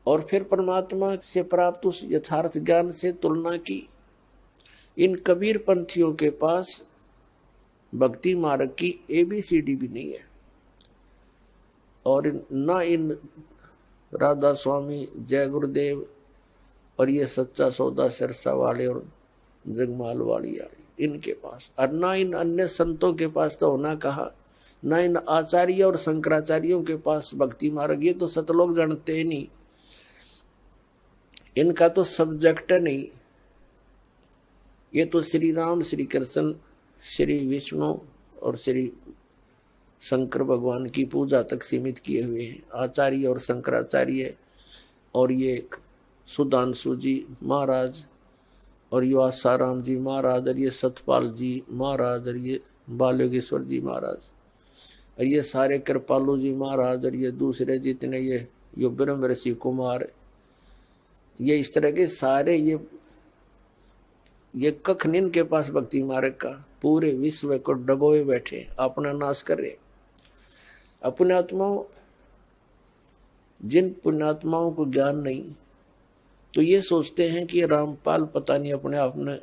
और फिर परमात्मा से प्राप्त उस यथार्थ ज्ञान से तुलना की। इन कबीर पंथियों के पास भक्ति मार्ग की ABCD भी नहीं है, और न इन राधा स्वामी, जय गुरुदेव और ये सच्चा सौदा सिरसा वाले और जगमाल वाली इनके पास, और ना इन अन्य संतों के पास तो होना कहा, ना इन आचार्य और शंकराचार्यों के पास भक्ति मार्ग। ये तो सतलोक जानते ही नहीं, इनका तो सब्जेक्ट नहीं। ये तो श्री राम, श्री कृष्ण, श्री विष्णु और श्री शंकर भगवान की पूजा तक सीमित किए हुए हैं, आचार्य और शंकराचार्य। और ये सुधांशु जी महाराज और ये आसाराम जी महाराज और ये सतपाल जी महाराज और ये बालयोगेश्वर जी महाराज और ये सारे कृपालु जी महाराज और ये दूसरे जितने ये ब्रह्म ऋषि कुमार, ये इस तरह के सारे ये कख नहीं इनके पास भक्ति मार्ग का। पूरे विश्व को डबोए बैठे, अपना नाश कर रहे। अपने आत्माओं, जिन पुण्यात्माओं को ज्ञान नहीं तो ये सोचते हैं कि रामपाल पता नहीं अपने आप में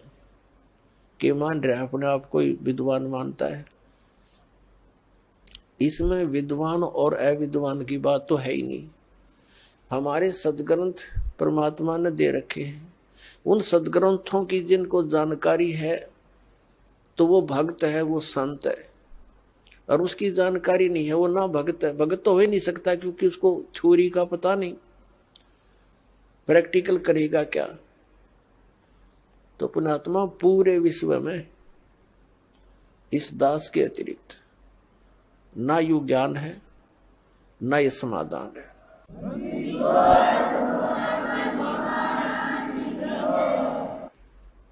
के मान रहा है, अपने आप कोई विद्वान मानता है। इसमें विद्वान और अविद्वान की बात तो है ही नहीं। हमारे सदग्रंथ परमात्मा ने दे रखे हैं, उन सदग्रंथों की जिनको जानकारी है तो वो भक्त है, वो संत है, और उसकी जानकारी नहीं है वो ना भक्त है। भक्त तो हो ही नहीं सकता क्योंकि उसको थ्योरी का पता नहीं, प्रैक्टिकल करेगा क्या। तो पुण्यात्मा पूरे विश्व में इस दास के अतिरिक्त ना यू ज्ञान है, ना ये समाधान है।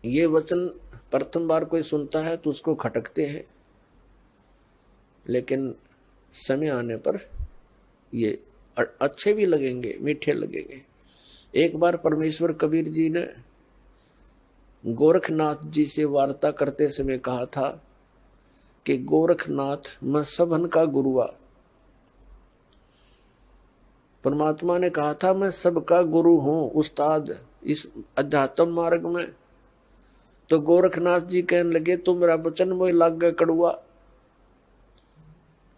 ये वचन प्रथम बार कोई सुनता है तो उसको खटकते हैं, लेकिन समय आने पर ये अच्छे भी लगेंगे, मीठे लगेंगे। एक बार परमेश्वर कबीर जी ने गोरखनाथ जी से वार्ता करते समय कहा था कि गोरखनाथ मैं सबन का गुरुआ। परमात्मा ने कहा था मैं सबका गुरु हूं, उस्ताद इस अध्यात्म मार्ग में। तो गोरखनाथ जी कहने लगे तो मेरा वचन मोह लाग गया कड़ुआ,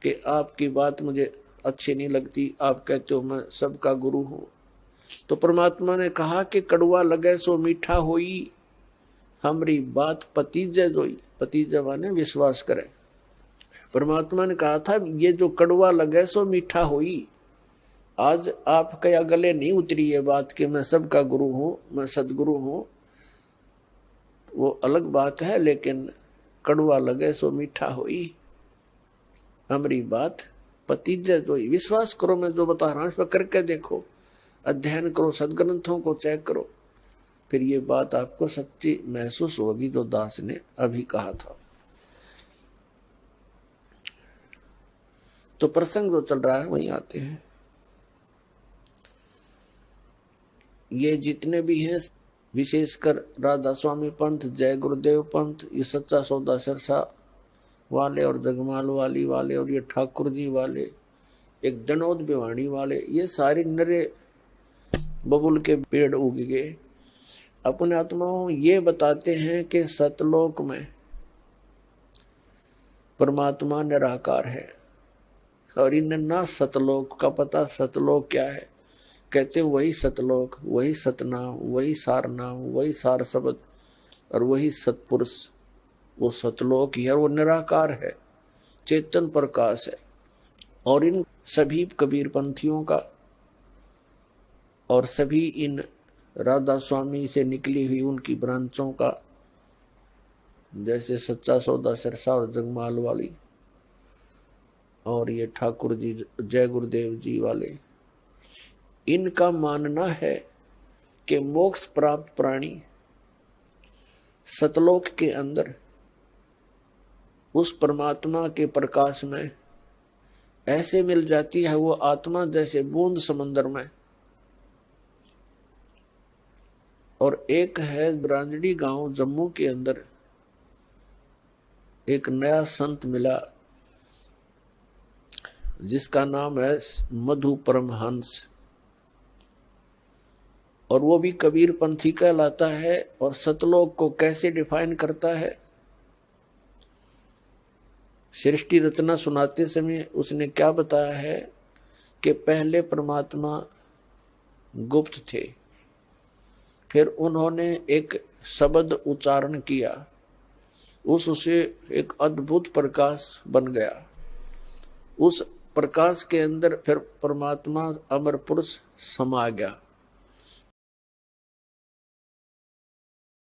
कि आपकी बात मुझे अच्छी नहीं लगती, आप कहते हो मैं सबका गुरु हूं। तो परमात्मा ने कहा कि कड़ुआ लगे सो मीठा होई, हमारी बात पतीजे जोई। पतीजे माने विश्वास करे। परमात्मा ने कहा था ये जो कड़ुआ लगे सो मीठा होई। आज आपके गले नहीं उतरी ये बात कि मैं सबका गुरु हूं, मैं सदगुरु हूं, वो अलग बात है, लेकिन कड़ुआ लगे सो मीठा होई, हमारी बात पतीजे जोई। विश्वास करो, मैं जो बता रहा हूं इस पर करके देखो, अध्ययन करो, सदग्रंथों को चेक करो, फिर ये बात आपको सच्ची महसूस होगी जो दास ने अभी कहा था। तो प्रसंग जो चल रहा है वहीं आते हैं। ये जितने भी हैं, विशेषकर राधा स्वामी पंथ, जय गुरुदेव पंथ, ये सच्चा सौदा सिरसा वाले और जगमाल वाली वाले और ये ठाकुर जी वाले, एक दनौद भिवानी वाले, ये सारे नरे बबुल के पेड़ उग गए। अपने आत्माओं ये बताते हैं कि सतलोक में परमात्मा निराकार है, और इन्हें ना सतलोक का पता। सतलोक क्या है? कहते वही सतलोक, वही सतनाम, वही सारनाम, वही सार शब्द और वही सतपुरुष, वो सतलोक ही है, वो निराकार है, चेतन प्रकाश है। और इन सभी कबीर पंथियों का और सभी इन राधा स्वामी से निकली हुई उनकी ब्रांचों का, जैसे सच्चा सौदा सिरसा और जगमाल वाली और ये ठाकुर जी, जय गुरुदेव जी वाले, इनका मानना है कि मोक्ष प्राप्त प्राणी सतलोक के अंदर उस परमात्मा के प्रकाश में ऐसे मिल जाती है वो आत्मा जैसे बूंद समंदर में। और एक है ब्रांजड़ी गांव जम्मू के अंदर एक नया संत मिला जिसका नाम है मधु परमहंस। और वो भी कबीर पंथी कहलाता है। और सतलोक को कैसे डिफाइन करता है? सृष्टि रचना सुनाते समय उसने क्या बताया है कि पहले परमात्मा गुप्त थे, फिर उन्होंने एक शब्द उच्चारण किया, उससे एक अद्भुत प्रकाश बन गया। उस प्रकाश के अंदर फिर परमात्मा अमर पुरुष समा गया।